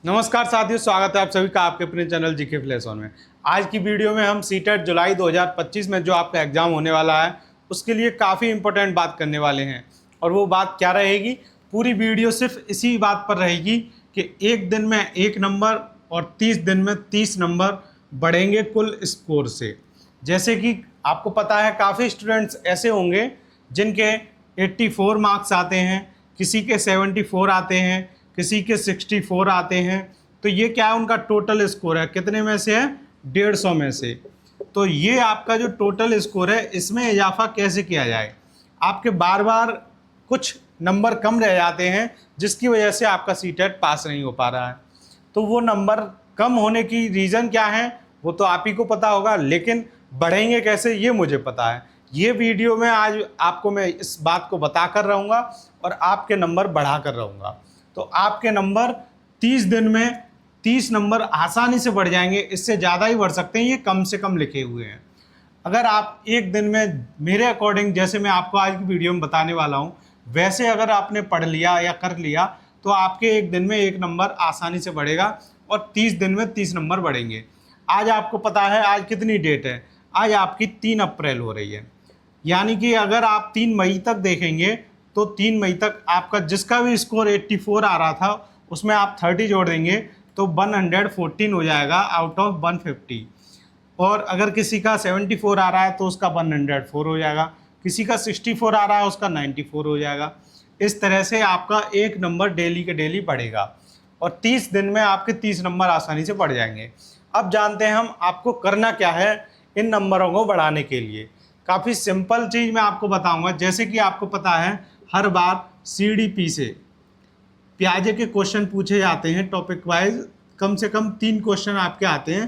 नमस्कार साथियों, स्वागत है आप सभी का आपके अपने चैनल जीके फ्लैश ऑन में। आज की वीडियो में हम सीटेट जुलाई 2025 में जो आपका एग्जाम होने वाला है उसके लिए काफ़ी इंपॉर्टेंट बात करने वाले हैं। और वो बात क्या रहेगी, पूरी वीडियो सिर्फ इसी बात पर रहेगी कि एक दिन में 1 नंबर और 30 दिन में 30 नंबर बढ़ेंगे कुल स्कोर से। जैसे कि आपको पता है काफ़ी स्टूडेंट्स ऐसे होंगे जिनके 84 मार्क्स आते हैं, किसी के 74 आते हैं, किसी के 64 आते हैं। तो ये क्या है, उनका टोटल स्कोर है, कितने में से है, 150 में से। तो ये आपका जो टोटल स्कोर है इसमें इजाफा कैसे किया जाए। आपके बार बार कुछ नंबर कम रह जाते हैं जिसकी वजह से आपका सीटेट पास नहीं हो पा रहा है। तो वो नंबर कम होने की रीज़न क्या है वो तो आप ही को पता होगा, लेकिन बढ़ेंगे कैसे ये मुझे पता है। ये वीडियो में आज आपको मैं इस बात को बता कर रहूँगा और आपके नंबर बढ़ा कर रहूँगा। तो आपके नंबर 30 दिन में 30 नंबर आसानी से बढ़ जाएंगे, इससे ज़्यादा ही बढ़ सकते हैं, ये कम से कम लिखे हुए हैं। अगर आप एक दिन में मेरे अकॉर्डिंग, जैसे मैं आपको आज की वीडियो में बताने वाला हूँ, वैसे अगर आपने पढ़ लिया या कर लिया तो आपके एक दिन में 1 नंबर आसानी से बढ़ेगा और 30 दिन में 30 नंबर बढ़ेंगे। आज आपको पता है आज कितनी डेट है, आज आपकी 3 अप्रैल हो रही है। यानी कि अगर आप 3 मई तक देखेंगे तो 3 मई तक आपका जिसका भी स्कोर 84 आ रहा था उसमें आप 30 जोड़ देंगे तो 114 हो जाएगा आउट ऑफ 150। और अगर किसी का 74 आ रहा है तो उसका 104 हो जाएगा, किसी का 64 आ रहा है उसका 94 हो जाएगा। इस तरह से आपका 1 नंबर डेली के डेली बढ़ेगा और 30 दिन में आपके 30 नंबर आसानी से बढ़ जाएंगे। अब जानते हैं हम आपको करना क्या है इन नंबरों को बढ़ाने के लिए। काफ़ी सिंपल चीज़ मैं आपको बताऊंगा। जैसे कि आपको पता है हर बार सीडीपी से प्याजे के क्वेश्चन पूछे जाते हैं टॉपिक वाइज, कम से कम 3 क्वेश्चन आपके आते हैं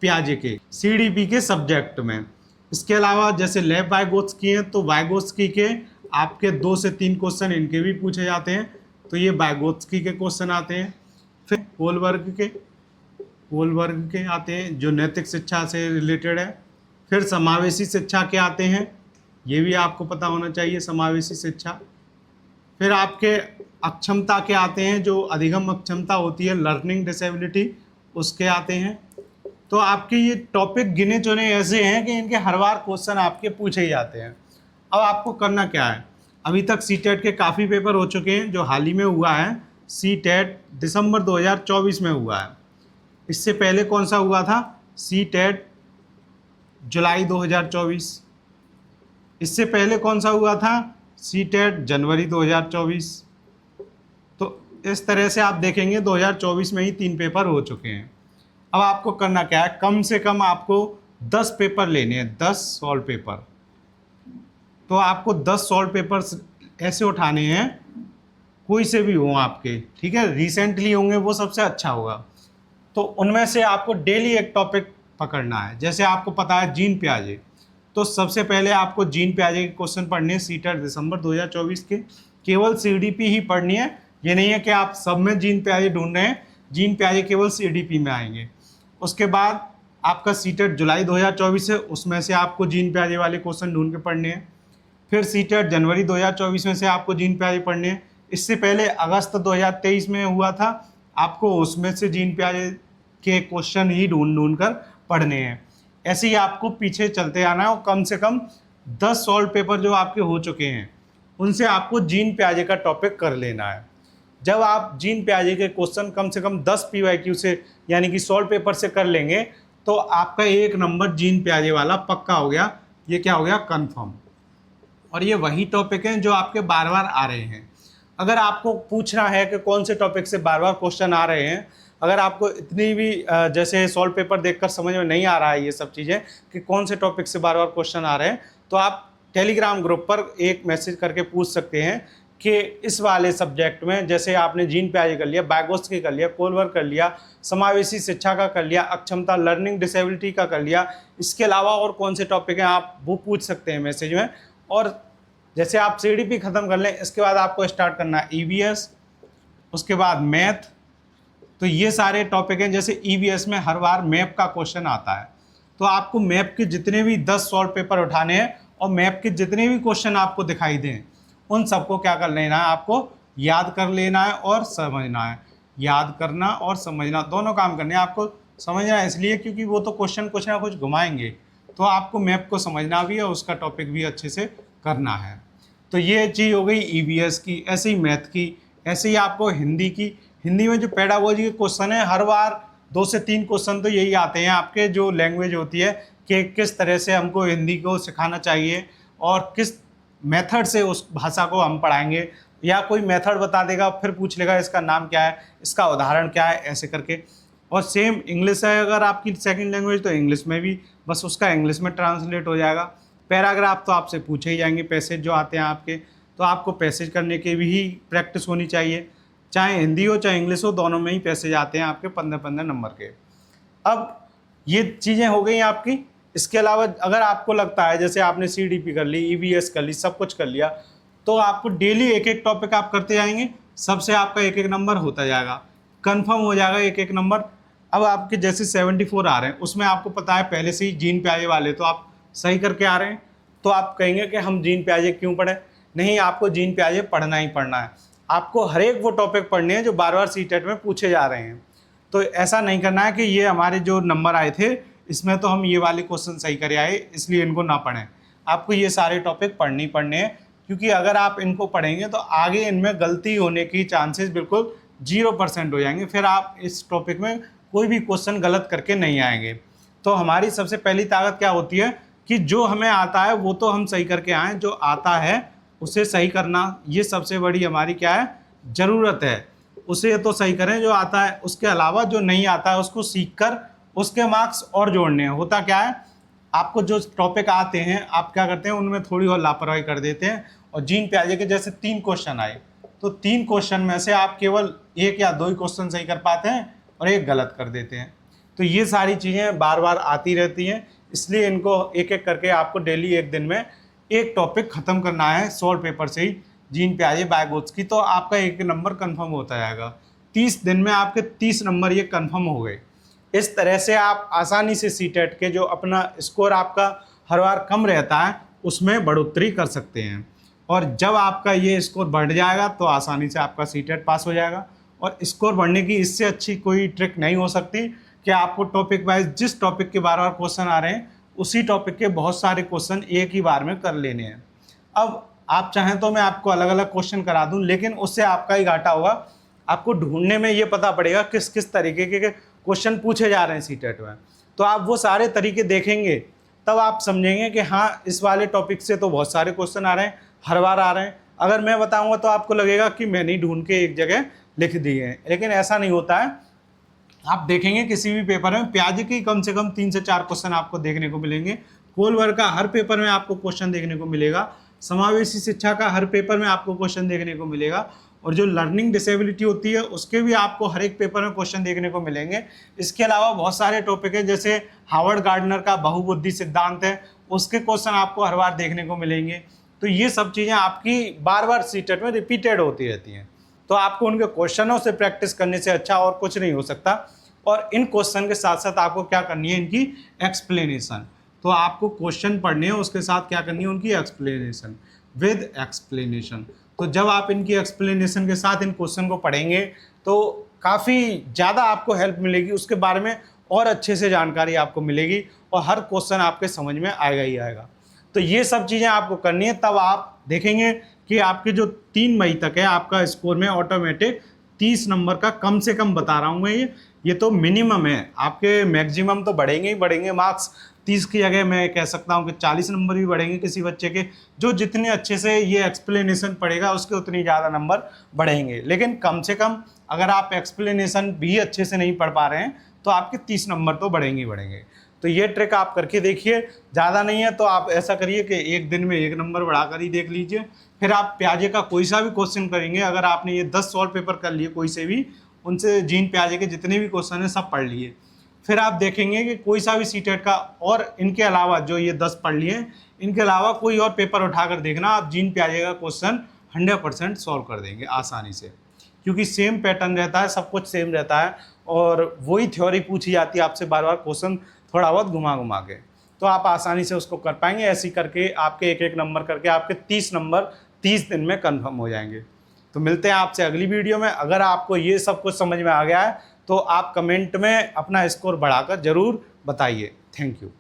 प्याजे के सीडीपी के सब्जेक्ट में। इसके अलावा जैसे लैब वाइगोत्स्की हैं तो वाइगोत्स्की के आपके 2 से 3 क्वेश्चन इनके भी पूछे जाते हैं, तो ये वाइगोत्स्की के क्वेश्चन आते हैं। फिर कोलबर्ग के आते हैं जो नैतिक शिक्षा से रिलेटेड है। फिर समावेशी शिक्षा के आते हैं, ये भी आपको पता होना चाहिए समावेशी शिक्षा। फिर आपके अक्षमता के आते हैं, जो अधिगम अक्षमता होती है लर्निंग डिसेबिलिटी, उसके आते हैं। तो आपके ये टॉपिक गिने चुने ऐसे हैं कि इनके हर बार क्वेश्चन आपके पूछे ही जाते हैं। अब आपको करना क्या है, अभी तक सीटेट के काफ़ी पेपर हो चुके हैं। जो हाल ही में हुआ है सीटेट दिसंबर 2024 में हुआ है। इससे पहले कौन सा हुआ था, सीटेट जुलाई 2024। इससे पहले कौन सा हुआ था, सीटेट जनवरी 2024। तो इस तरह से आप देखेंगे 2024 में ही 3 पेपर हो चुके हैं। अब आपको करना क्या है, कम से कम आपको 10 पेपर लेने हैं, 10 सॉल्व पेपर। तो आपको 10 सॉल्व पेपर्स ऐसे उठाने हैं, कोई से भी हों आपके, ठीक है, रिसेंटली होंगे वो सबसे अच्छा होगा। तो उनमें से आपको डेली एक टॉपिक पकड़ना है। जैसे आपको पता है जीन पियाजे, तो सबसे पहले आपको जीन पियाजे के क्वेश्चन पढ़ने हैं सीटेट दिसंबर 2024 के। केवल सीडीपी ही पढ़नी है, ये नहीं है कि आप सब में जीन पियाजे ढूंढ रहे हैं, जीन पियाजे केवल सीडीपी में आएंगे। उसके बाद आपका सीटेट जुलाई 2024 है, उसमें से आपको जीन पियाजे वाले क्वेश्चन ढूंढ के पढ़ने हैं। फिर सीटेट जनवरी 2024 में से आपको जीन पियाजे पढ़ने हैं। इससे पहले अगस्त 2023 में हुआ था, आपको उसमें से जीन पियाजे के क्वेश्चन ही ढूंढ कर पढ़ने हैं। ऐसे ही आपको पीछे चलते आना है और कम से कम 10 सॉल्व पेपर जो आपके हो चुके हैं उनसे आपको जीन पियाजे का टॉपिक कर लेना है। जब आप जीन पियाजे के क्वेश्चन कम से कम 10 पीवाईक्यू से यानी कि सॉल्व पेपर से कर लेंगे तो आपका 1 नंबर जीन पियाजे वाला पक्का हो गया। ये क्या हो गया, कंफर्म। और ये वही टॉपिक हैं जो आपके बार बार आ रहे हैं। अगर आपको पूछना है कि कौन से टॉपिक से बार बार क्वेश्चन आ रहे हैं, अगर आपको इतनी भी जैसे सॉल्व पेपर देखकर समझ में नहीं आ रहा है ये सब चीज़ें कि कौन से टॉपिक से बार बार क्वेश्चन आ रहे हैं, तो आप टेलीग्राम ग्रुप पर एक मैसेज करके पूछ सकते हैं कि इस वाले सब्जेक्ट में, जैसे आपने जीन पियाजे कर लिया, वाइगोत्स्की कर लिया, कोलबर्ग कर लिया, समावेशी शिक्षा का कर लिया, अक्षमता लर्निंग डिसेबिलिटी का कर लिया, इसके अलावा और कौन से टॉपिक हैं आप वो पूछ सकते हैं मैसेज में। और जैसे आप सीडीपी ख़त्म कर लें, इसके बाद आपको स्टार्ट करना है ईवीएस, उसके बाद मैथ। तो ये सारे टॉपिक हैं। जैसे ईवीएस में हर बार मैप का क्वेश्चन आता है, तो आपको मैप के जितने भी 10 सॉल्व पेपर उठाने हैं और मैप के जितने भी क्वेश्चन आपको दिखाई दें उन सबको क्या कर लेना है, आपको याद कर लेना है और समझना है। याद करना और समझना, दोनों काम करने हैं आपको। समझना इसलिए क्योंकि वो तो क्वेश्चन कुछ ना कुछ घुमाएंगे, तो आपको मैप को समझना भी है, उसका टॉपिक भी अच्छे से करना है। तो ये चीज़ हो गई ईवीएस की। ऐसे ही मैथ की, ऐसे ही आपको हिंदी की। हिंदी में जो पेडागोजी के क्वेश्चन है, हर बार 2 से 3 क्वेश्चन तो यही आते हैं आपके, जो लैंग्वेज होती है कि किस तरह से हमको हिंदी को सिखाना चाहिए और किस मेथड से उस भाषा को हम पढ़ाएंगे, या कोई मेथड बता देगा फिर पूछ लेगा इसका नाम क्या है, इसका उदाहरण क्या है, ऐसे करके। और सेम इंग्लिश है अगर आपकी सेकंड लैंग्वेज, तो इंग्लिश में भी बस उसका इंग्लिश में ट्रांसलेट हो जाएगा। पैराग्राफ तो आपसे पूछे ही जाएंगे, पैसेज जो आते हैं आपके, तो आपको पैसेज करने की भी प्रैक्टिस होनी चाहिए, चाहे हिंदी हो चाहे इंग्लिश हो, दोनों में ही पैसेज आते हैं आपके 15-15 नंबर के। अब ये चीज़ें हो गई आपकी। इसके अलावा अगर आपको लगता है जैसे आपने सीडीपी कर ली, ईवीएस कर ली, सब कुछ कर लिया, तो आपको डेली एक एक टॉपिक आप करते जाएंगे, सबसे आपका एक एक नंबर होता जाएगा, कंफर्म हो जाएगा एक एक नंबर। अब आपके जैसे 74 आ रहे हैं, उसमें आपको पता है पहले से ही जीन प्याजे वाले तो आप सही करके आ रहे हैं, तो आप कहेंगे कि हम जीन प्याजे क्यों पढ़े। नहीं, आपको जीन प्याजे पढ़ना ही पढ़ना है। आपको हर एक वो टॉपिक पढ़ने हैं जो बार बार सीटेट में पूछे जा रहे हैं। तो ऐसा नहीं करना है कि ये हमारे जो नंबर आए थे इसमें तो हम ये वाले क्वेश्चन सही करे आए इसलिए इनको ना पढ़ें। आपको ये सारे टॉपिक पढ़ने ही पढ़ने हैं, क्योंकि अगर आप इनको पढ़ेंगे तो आगे इनमें गलती होने की चांसेस बिल्कुल 0% हो जाएंगे। फिर आप इस टॉपिक में कोई भी क्वेश्चन गलत करके नहीं आएंगे। तो हमारी सबसे पहली ताकत क्या होती है कि जो हमें आता है वो तो हम सही करके आएँ, जो आता है उसे सही करना, ये सबसे बड़ी हमारी क्या है ज़रूरत है। उसे तो सही करें जो आता है, उसके अलावा जो नहीं आता है उसको सीख कर उसके मार्क्स और जोड़ने हैं। होता क्या है, आपको जो टॉपिक आते हैं आप क्या करते हैं उनमें थोड़ी और लापरवाही कर देते हैं, और जीन प्याजे के जैसे 3 क्वेश्चन आए तो 3 क्वेश्चन में से आप केवल 1 या 2 ही क्वेश्चन सही कर पाते हैं और 1 गलत कर देते हैं। तो ये सारी चीज़ें बार बार आती रहती हैं, इसलिए इनको एक एक करके आपको डेली एक दिन में एक टॉपिक ख़त्म करना है सॉल्व पेपर से ही, जीन प्याजे बायगोत्स की। तो आपका एक नंबर कंफर्म होता जाएगा। 30 दिन में आपके 30 नंबर ये कंफर्म हो गए। इस तरह से आप आसानी से सीटेट के जो अपना स्कोर आपका हर बार कम रहता है उसमें बढ़ोतरी कर सकते हैं, और जब आपका ये स्कोर बढ़ जाएगा तो आसानी से आपका सीटेट पास हो जाएगा। और स्कोर बढ़ने की इससे अच्छी कोई ट्रिक नहीं हो सकती कि आपको टॉपिक वाइज जिस टॉपिक के बार बार क्वेश्चन आ रहे हैं उसी टॉपिक के बहुत सारे क्वेश्चन एक ही बार में कर लेने हैं। अब आप चाहें तो मैं आपको अलग अलग क्वेश्चन करा दूं, लेकिन उससे आपका ही घाटा होगा। आपको ढूंढने में ये पता पड़ेगा किस किस तरीके के क्वेश्चन पूछे जा रहे हैं सीटेट में, तो आप वो सारे तरीके देखेंगे तब आप समझेंगे कि हाँ इस वाले टॉपिक से तो बहुत सारे क्वेश्चन आ रहे हैं, हर बार आ रहे हैं। अगर मैं बताऊंगा तो आपको लगेगा कि मैंने ही ढूंढ के एक जगह लिख दिए हैं, लेकिन ऐसा नहीं होता है। आप देखेंगे किसी भी पेपर में प्याजे के कम से कम 3 से 4 क्वेश्चन आपको देखने को मिलेंगे, कोलवर्ग का हर पेपर में आपको क्वेश्चन देखने को मिलेगा, समावेशी शिक्षा का हर पेपर में आपको क्वेश्चन देखने को मिलेगा, और जो लर्निंग डिसेबिलिटी होती है उसके भी आपको हर एक पेपर में क्वेश्चन देखने को मिलेंगे। इसके अलावा बहुत सारे टॉपिक है, जैसे हार्वर्ड गार्डनर का बहुबुद्धि सिद्धांत है, उसके क्वेश्चन आपको हर बार देखने को मिलेंगे। तो ये सब चीज़ें आपकी बार बार सीटेट में रिपीटेड होती रहती हैं, तो आपको उनके क्वेश्चनों से प्रैक्टिस करने से अच्छा और कुछ नहीं हो सकता। और इन क्वेश्चन के साथ साथ आपको क्या करनी है, इनकी एक्सप्लेनेशन। तो आपको क्वेश्चन पढ़ने हैं उसके साथ क्या करनी है, उनकी एक्सप्लेनेशन, विद एक्सप्लेनेशन। तो जब आप इनकी एक्सप्लेनेशन के साथ इन क्वेश्चन को पढ़ेंगे तो काफ़ी ज़्यादा आपको हेल्प मिलेगी, उसके बारे में और अच्छे से जानकारी आपको मिलेगी, और हर क्वेश्चन आपके समझ में आएगा ही आएगा। तो ये सब चीज़ें आपको करनी है, तब आप देखेंगे कि आपके जो 3 मई तक है आपका स्कोर में ऑटोमेटिक 30 नंबर का कम से कम बता रहा हूँ मैं, ये तो मिनिमम है। आपके मैक्सिमम तो बढ़ेंगे ही बढ़ेंगे मार्क्स, 30 की जगह मैं कह सकता हूँ कि 40 नंबर भी बढ़ेंगे किसी बच्चे के, जो जितने अच्छे से ये एक्सप्लेनेशन पढ़ेगा उसके उतनी ज़्यादा नंबर बढ़ेंगे। लेकिन कम से कम अगर आप एक्सप्लेनेशन भी अच्छे से नहीं पढ़ पा रहे हैं तो आपके 30 नंबर तो बढ़ेंगे ही बढ़ेंगे। तो ये ट्रिक आप करके देखिए, ज़्यादा नहीं है तो आप ऐसा करिए कि एक दिन में 1 नंबर बढ़ाकर ही देख लीजिए। फिर आप प्याजे का कोई सा भी क्वेश्चन करेंगे, अगर आपने ये 10 सॉल्व पेपर कर लिए कोई से भी, उनसे जीन प्याजे के जितने भी क्वेश्चन हैं सब पढ़ लिए, फिर आप देखेंगे कि कोई सा भी सीटेट का, और इनके अलावा जो ये 10 पढ़ लिए इनके अलावा कोई और पेपर उठाकर देखना, आप जीन प्याजे का क्वेश्चन 100% सॉल्व कर देंगे आसानी से, क्योंकि सेम पैटर्न रहता है, सब कुछ सेम रहता है, और वही थ्योरी पूछी जाती है आपसे बार बार क्वेश्चन थोड़ा बहुत घुमा घुमा के, तो आप आसानी से उसको कर पाएंगे। ऐसे करके आपके एक एक नंबर करके आपके 30 नंबर 30 दिन में कंफर्म हो जाएंगे। तो मिलते हैं आपसे अगली वीडियो में। अगर आपको ये सब कुछ समझ में आ गया है तो आप कमेंट में अपना स्कोर बढ़ाकर ज़रूर बताइए। Thank you.